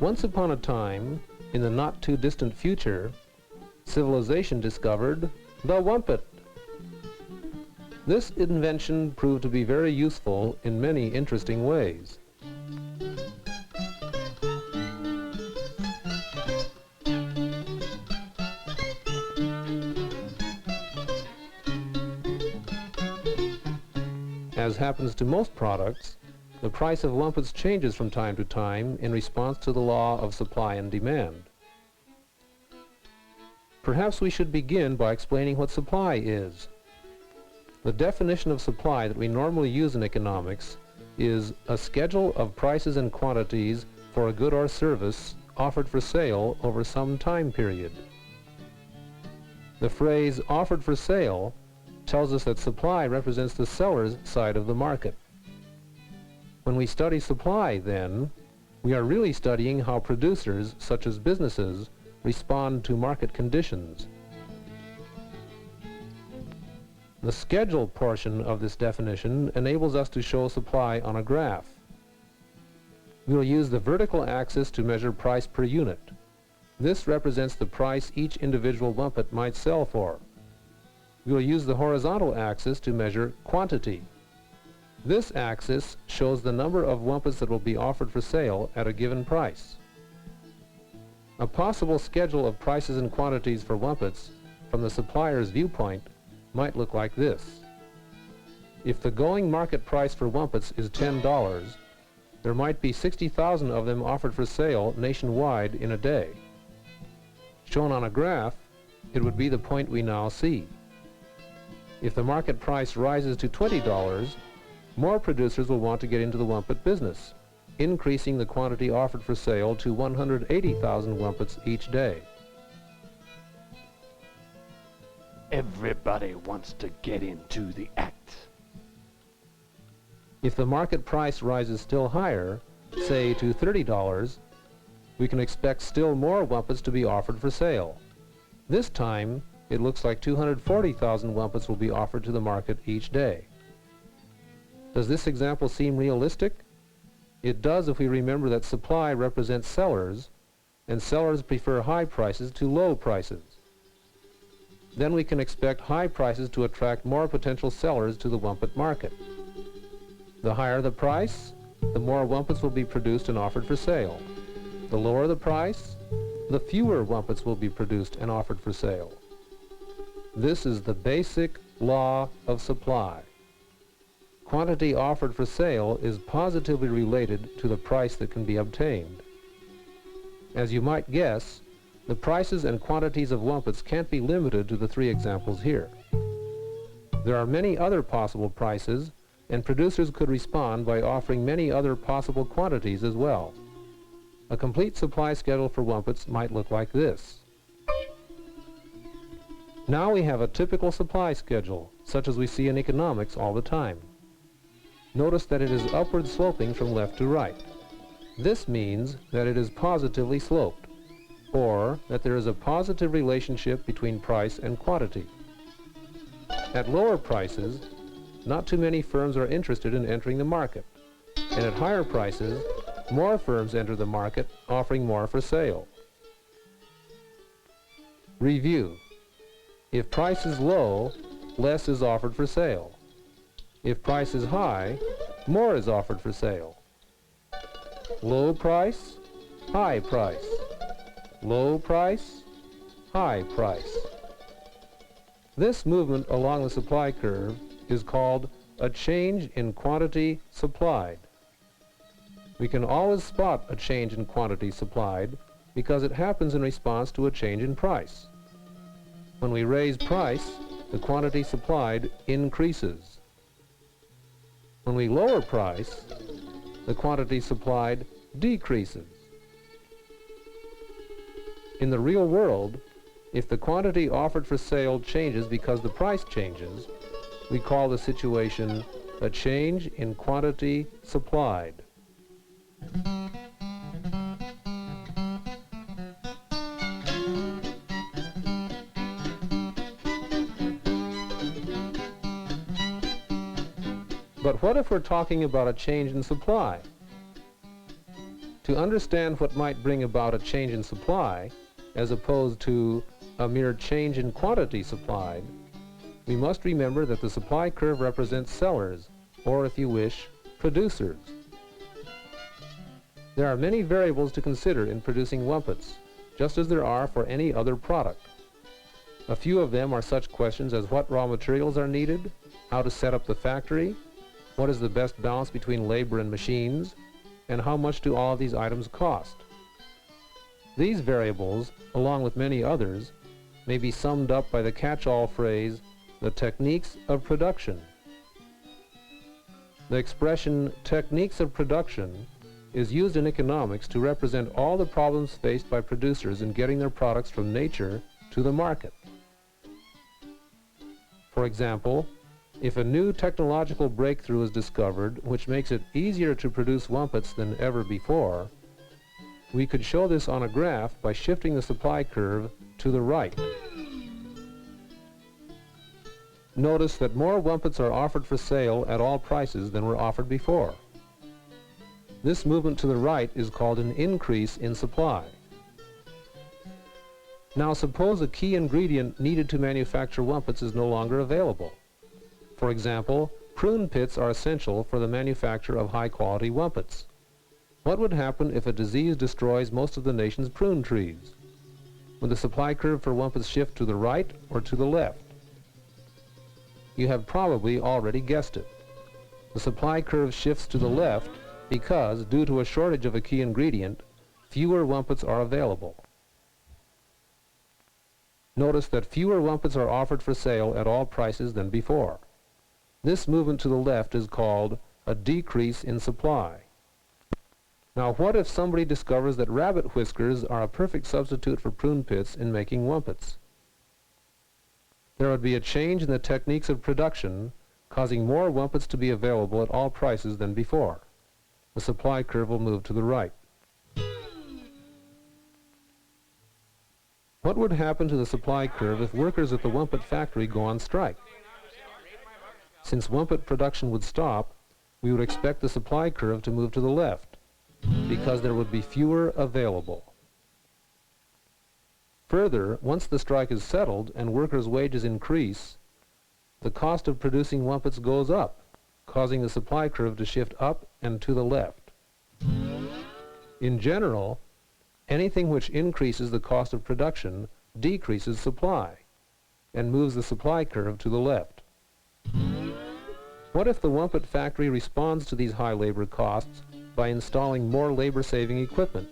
Once upon a time, in the not-too-distant future, civilization discovered the Wumpet. This invention proved to be very useful in many interesting ways. As happens to most products, the price of Wumpets changes from time to time in response to the law of supply and demand. Perhaps we should begin by explaining what supply is. The definition of supply that we normally use in economics is a schedule of prices and quantities for a good or service offered for sale over some time period. The phrase "offered for sale" tells us that supply represents the seller's side of the market. When we study supply, then, we are really studying how producers, such as businesses, respond to market conditions. The schedule portion of this definition enables us to show supply on a graph. We will use the vertical axis to measure price per unit. This represents the price each individual Wumpet might sell for. We will use the horizontal axis to measure quantity. This axis shows the number of Wumpets that will be offered for sale at a given price. A possible schedule of prices and quantities for Wumpets from the supplier's viewpoint might look like this. If the going market price for Wumpets is $10, there might be 60,000 of them offered for sale nationwide in a day. Shown on a graph, it would be the point we now see. If the market price rises to $20, more producers will want to get into the Wumpet business, increasing the quantity offered for sale to 180,000 Wumpets each day. Everybody wants to get into the act. If the market price rises still higher, say to $30, we can expect still more Wumpets to be offered for sale. This time, it looks like 240,000 Wumpets will be offered to the market each day. Does this example seem realistic? It does if we remember that supply represents sellers, and sellers prefer high prices to low prices. Then we can expect high prices to attract more potential sellers to the Wumpet market. The higher the price, the more Wumpets will be produced and offered for sale. The lower the price, the fewer Wumpets will be produced and offered for sale. This is the basic law of supply. Quantity offered for sale is positively related to the price that can be obtained. As you might guess, the prices and quantities of Wumpets can't be limited to the three examples here. There are many other possible prices, and producers could respond by offering many other possible quantities as well. A complete supply schedule for Wumpets might look like this. Now we have a typical supply schedule, such as we see in economics all the time. Notice that it is upward sloping from left to right. This means that it is positively sloped, or that there is a positive relationship between price and quantity. At lower prices, not too many firms are interested in entering the market, and at higher prices, more firms enter the market, offering more for sale. Review. If price is low, less is offered for sale. If price is high, more is offered for sale. Low price, high price. Low price, high price. This movement along the supply curve is called a change in quantity supplied. We can always spot a change in quantity supplied because it happens in response to a change in price. When we raise price, the quantity supplied increases. When we lower price, the quantity supplied decreases. In the real world, if the quantity offered for sale changes because the price changes, we call the situation a change in quantity supplied. But what if we're talking about a change in supply? To understand what might bring about a change in supply, as opposed to a mere change in quantity supplied, we must remember that the supply curve represents sellers, or if you wish, producers. There are many variables to consider in producing Wumpets, just as there are for any other product. A few of them are such questions as what raw materials are needed, how to set up the factory, what is the best balance between labor and machines, and how much do all of these items cost. These variables, along with many others, may be summed up by the catch-all phrase, the techniques of production. The expression techniques of production is used in economics to represent all the problems faced by producers in getting their products from nature to the market. For example, if a new technological breakthrough is discovered which makes it easier to produce Wumpets than ever before, we could show this on a graph by shifting the supply curve to the right. Notice that more Wumpets are offered for sale at all prices than were offered before. This movement to the right is called an increase in supply. Now suppose a key ingredient needed to manufacture Wumpets is no longer available. For example, prune pits are essential for the manufacture of high-quality Wumpets. What would happen if a disease destroys most of the nation's prune trees? Would the supply curve for Wumpets shift to the right or to the left? You have probably already guessed it. The supply curve shifts to the left because, due to a shortage of a key ingredient, fewer Wumpets are available. Notice that fewer Wumpets are offered for sale at all prices than before. This movement to the left is called a decrease in supply. Now what if somebody discovers that rabbit whiskers are a perfect substitute for prune pits in making Wumpets? There would be a change in the techniques of production, causing more Wumpets to be available at all prices than before. The supply curve will move to the right. What would happen to the supply curve if workers at the Wumpet factory go on strike? Since Wumpet production would stop, we would expect the supply curve to move to the left, because there would be fewer available. Further, once the strike is settled and workers' wages increase, the cost of producing Wumpets goes up, causing the supply curve to shift up and to the left. In general, anything which increases the cost of production decreases supply and moves the supply curve to the left. What if the Wumpet factory responds to these high labor costs by installing more labor-saving equipment?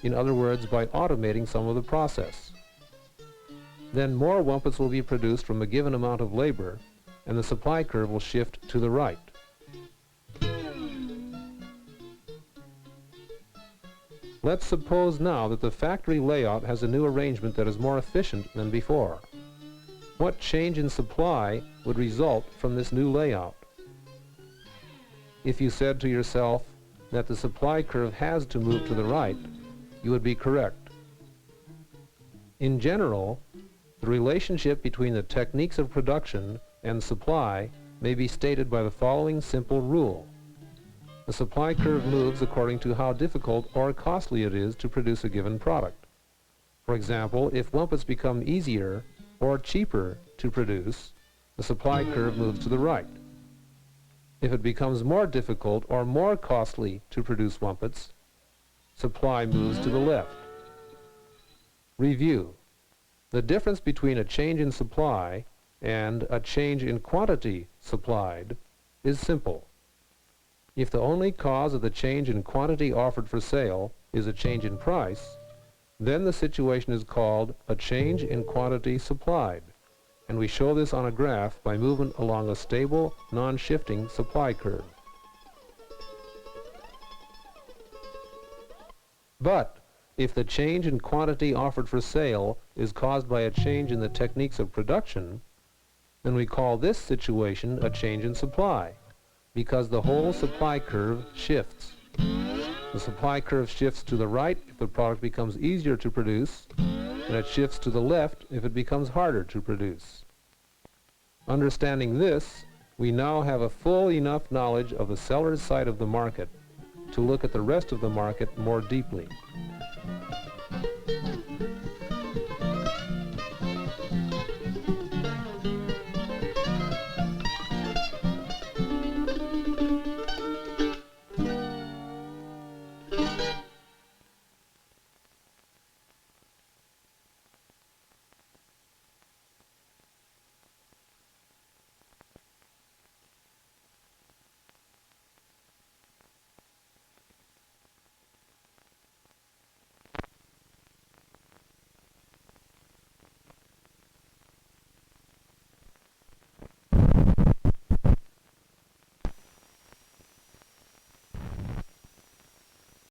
In other words, by automating some of the process. Then more Wumpets will be produced from a given amount of labor, and the supply curve will shift to the right. Let's suppose now that the factory layout has a new arrangement that is more efficient than before. What change in supply would result from this new layout? If you said to yourself that the supply curve has to move to the right, you would be correct. In general, the relationship between the techniques of production and supply may be stated by the following simple rule. The supply curve moves according to how difficult or costly it is to produce a given product. For example, if Wumpets become easier or cheaper to produce, the supply curve moves to the right. If it becomes more difficult or more costly to produce Wumpets, supply moves to the left. Review. The difference between a change in supply and a change in quantity supplied is simple. If the only cause of the change in quantity offered for sale is a change in price, then the situation is called a change in quantity supplied, and we show this on a graph by movement along a stable, non-shifting supply curve. But if the change in quantity offered for sale is caused by a change in the techniques of production, then we call this situation a change in supply, because the whole supply curve shifts. The supply curve shifts to the right if the product becomes easier to produce, and it shifts to the left if it becomes harder to produce. Understanding this, we now have a full enough knowledge of the seller's side of the market to look at the rest of the market more deeply.